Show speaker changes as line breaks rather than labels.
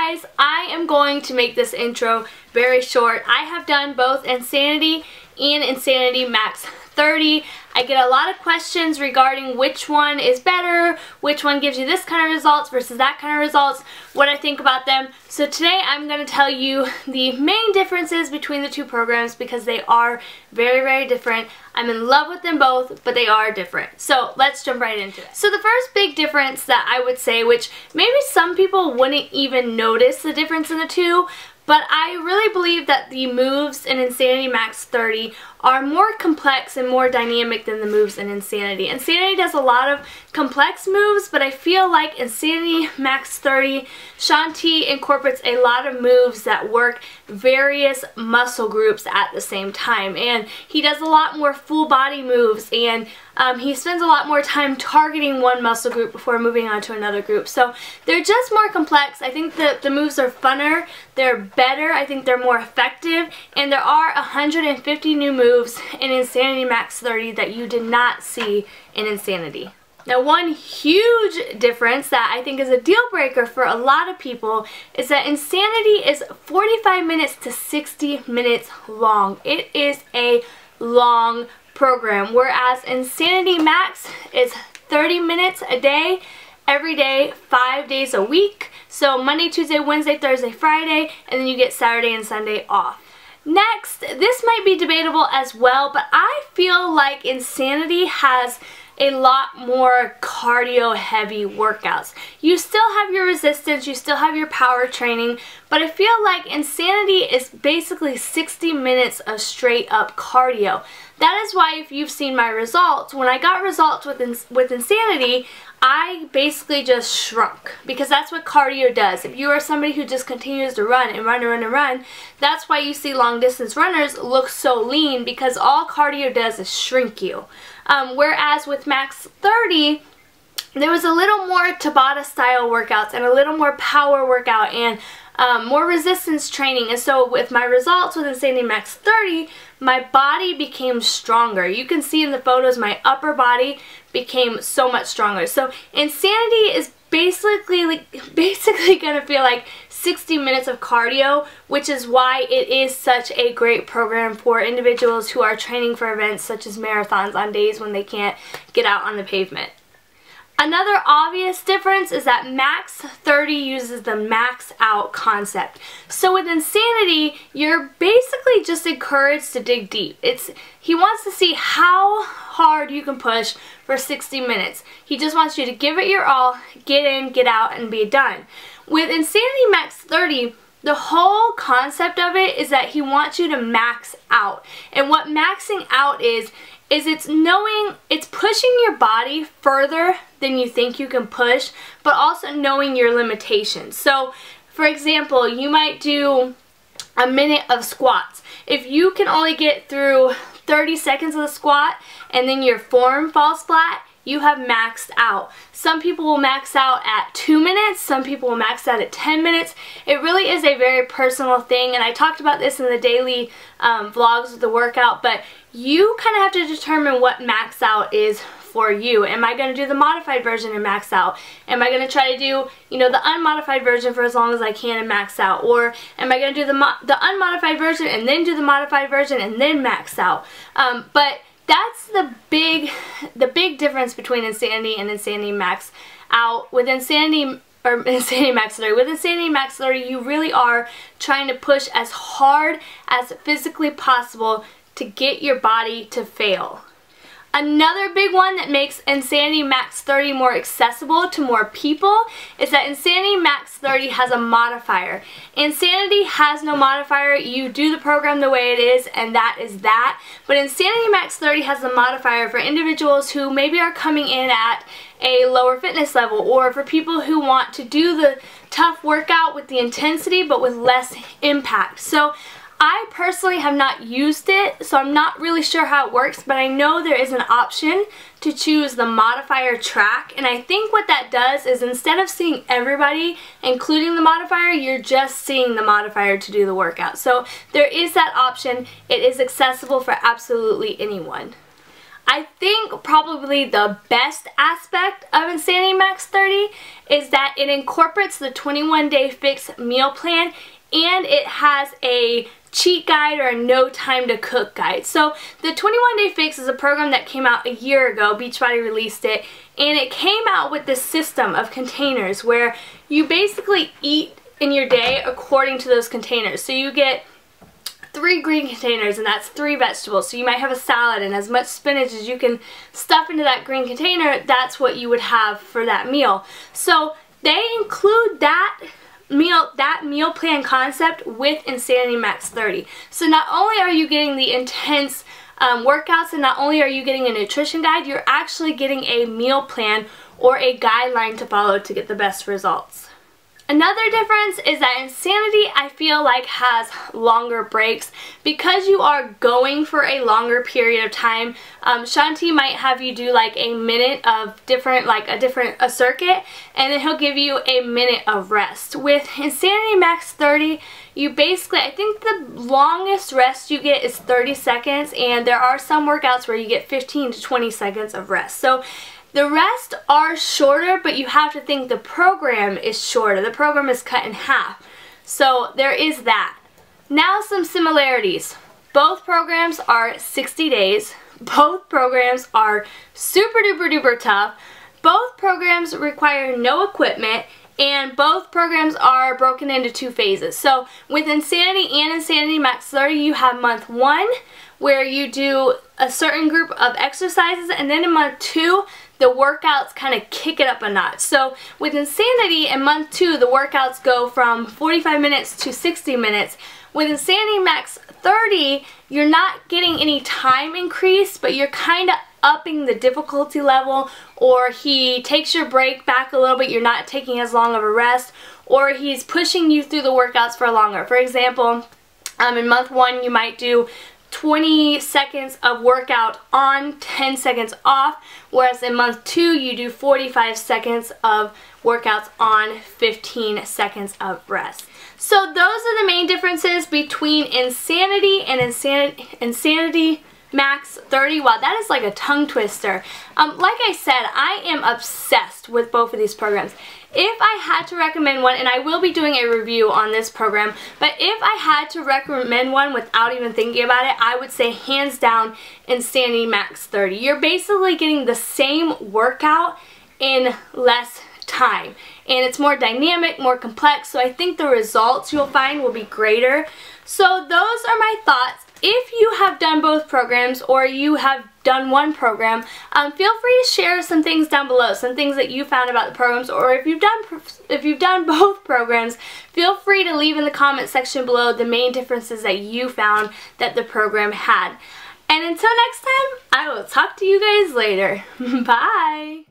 guys, I am going to make this intro very short. I have done both Insanity and Insanity Max 30. I get a lot of questions regarding which one is better, which one gives you this kind of results versus that kind of results, what I think about them. So today I'm going to tell you the main differences between the two programs because they are very, very different. I'm in love with them both, but they are different. So let's jump right into it. So the first big difference that I would say, which maybe some people wouldn't even notice the difference in the two, but I really believe that the moves in Insanity Max 30 are more complex and more dynamic than the moves in Insanity. Insanity does a lot of complex moves, but I feel like Insanity Max 30, Shanti incorporates a lot of moves that work various muscle groups at the same time. And he does a lot more full body moves, and he spends a lot more time targeting one muscle group before moving on to another group. So they're just more complex. I think that the moves are funner, they're better, I think they're more effective, and there are 150 new moves in Insanity Max 30 that you did not see in Insanity. Now, one huge difference that I think is a deal breaker for a lot of people is that Insanity is 45 minutes to 60 minutes long. It is a long program, whereas Insanity Max is 30 minutes a day, every day, 5 days a week. So Monday, Tuesday, Wednesday, Thursday, Friday, and then you get Saturday and Sunday off. Next, this might be debatable as well, but I feel like Insanity has a lot more cardio heavy workouts. You still have your resistance, you still have your power training, but I feel like Insanity is basically 60 minutes of straight up cardio. That is why if you've seen my results, when I got results with Insanity, I basically just shrunk, because that's what cardio does. If you are somebody who just continues to run and run and run and run, that's why you see long distance runners look so lean, because all cardio does is shrink you. Whereas with Max 30, there was a little more Tabata style workouts and a little more power workout and more resistance training. And so with my results with Insanity Max 30, my body became stronger. You can see in the photos my upper body became so much stronger. So Insanity is basically going to feel like 60 minutes of cardio, which is why it is such a great program for individuals who are training for events such as marathons on days when they can't get out on the pavement. Another obvious difference is that Max 30 uses the max out concept. So with Insanity, you're basically just encouraged to dig deep. He wants to see how hard you can push for 60 minutes. He just wants you to give it your all, get in, get out, and be done. With Insanity Max 30, the whole concept of it is that he wants you to max out. And what maxing out is it's pushing your body further than you think you can push, but also knowing your limitations. So, for example, you might do a minute of squats. If you can only get through 30 seconds of the squat and then your form falls flat, you have maxed out. Some people will max out at 2 minutes, some people will max out at 10 minutes. It really is a very personal thing, and I talked about this in the daily vlogs of the workout, but you kind of have to determine what max out is for you. Am I going to do the modified version and max out? Am I going to try to do, the unmodified version for as long as I can and max out? Or am I going to do the unmodified version and then do the modified version and then max out? But that's the big difference between Insanity and Insanity Max out. With Insanity Max 30. With Insanity Max 30, you really are trying to push as hard as physically possible to get your body to fail. Another big one that makes Insanity Max 30 more accessible to more people is that Insanity Max 30 has a modifier. Insanity has no modifier. You do the program the way it is, and that is that. But Insanity Max 30 has a modifier for individuals who maybe are coming in at a lower fitness level, or for people who want to do the tough workout with the intensity but with less impact. So I personally have not used it, so I'm not really sure how it works, but I know there is an option to choose the modifier track, and I think what that does is instead of seeing everybody, including the modifier, you're just seeing the modifier to do the workout. So there is that option. It is accessible for absolutely anyone. I think probably the best aspect of Insanity Max 30 is that it incorporates the 21-day fix meal plan, and it has a cheat guide or a no time to cook guide. So the 21-day fix is a program that came out a year ago. Beachbody released it, and it came out with this system of containers where you basically eat in your day according to those containers. So you get 3 green containers, and that's 3 vegetables. So you might have a salad, and as much spinach as you can stuff into that green container, that's what you would have for that meal. So they include that meal plan concept with Insanity Max 30. So not only are you getting the intense workouts, and not only are you getting a nutrition guide, you're actually getting a meal plan or a guideline to follow to get the best results. Another difference is that Insanity, I feel like, has longer breaks. Because you are going for a longer period of time, Shanti might have you do like a minute of a circuit, and then he'll give you a minute of rest. With Insanity Max 30, you basically, I think the longest rest you get is 30 seconds, and there are some workouts where you get 15 to 20 seconds of rest. So the rest are shorter, but you have to think the program is shorter. The program is cut in half. So there is that. Now some similarities. Both programs are 60 days. Both programs are super duper duper tough. Both programs require no equipment, and both programs are broken into 2 phases. So with Insanity and Insanity Max 30, you have month 1 where you do a certain group of exercises, and then in month 2, the workouts kind of kick it up a notch. So with Insanity in month 2, the workouts go from 45 minutes to 60 minutes. With Insanity Max 30, you're not getting any time increase, but you're kind of upping the difficulty level, or he takes your break back a little bit, you're not taking as long of a rest, or he's pushing you through the workouts for longer. For example, in month 1, you might do 20 seconds of workout on, 10 seconds off, whereas in month 2 you do 45 seconds of workouts on, 15 seconds of rest. So those are the main differences between Insanity and Insanity Max 30. Wow, that is like a tongue twister. Like I said, I am obsessed with both of these programs. If I had to recommend one, and I will be doing a review on this program, but if I had to recommend one without even thinking about it, I would say hands down Insanity Max 30. You're basically getting the same workout in less time, and it's more dynamic, more complex, so I think the results you'll find will be greater. So those are my thoughts. If you have done both programs, or you have done one program, feel free to share some things down below, some things that you found about the programs, or if you've done both programs, feel free to leave in the comment section below the main differences that you found that the program had. And until next time, I will talk to you guys later. Bye!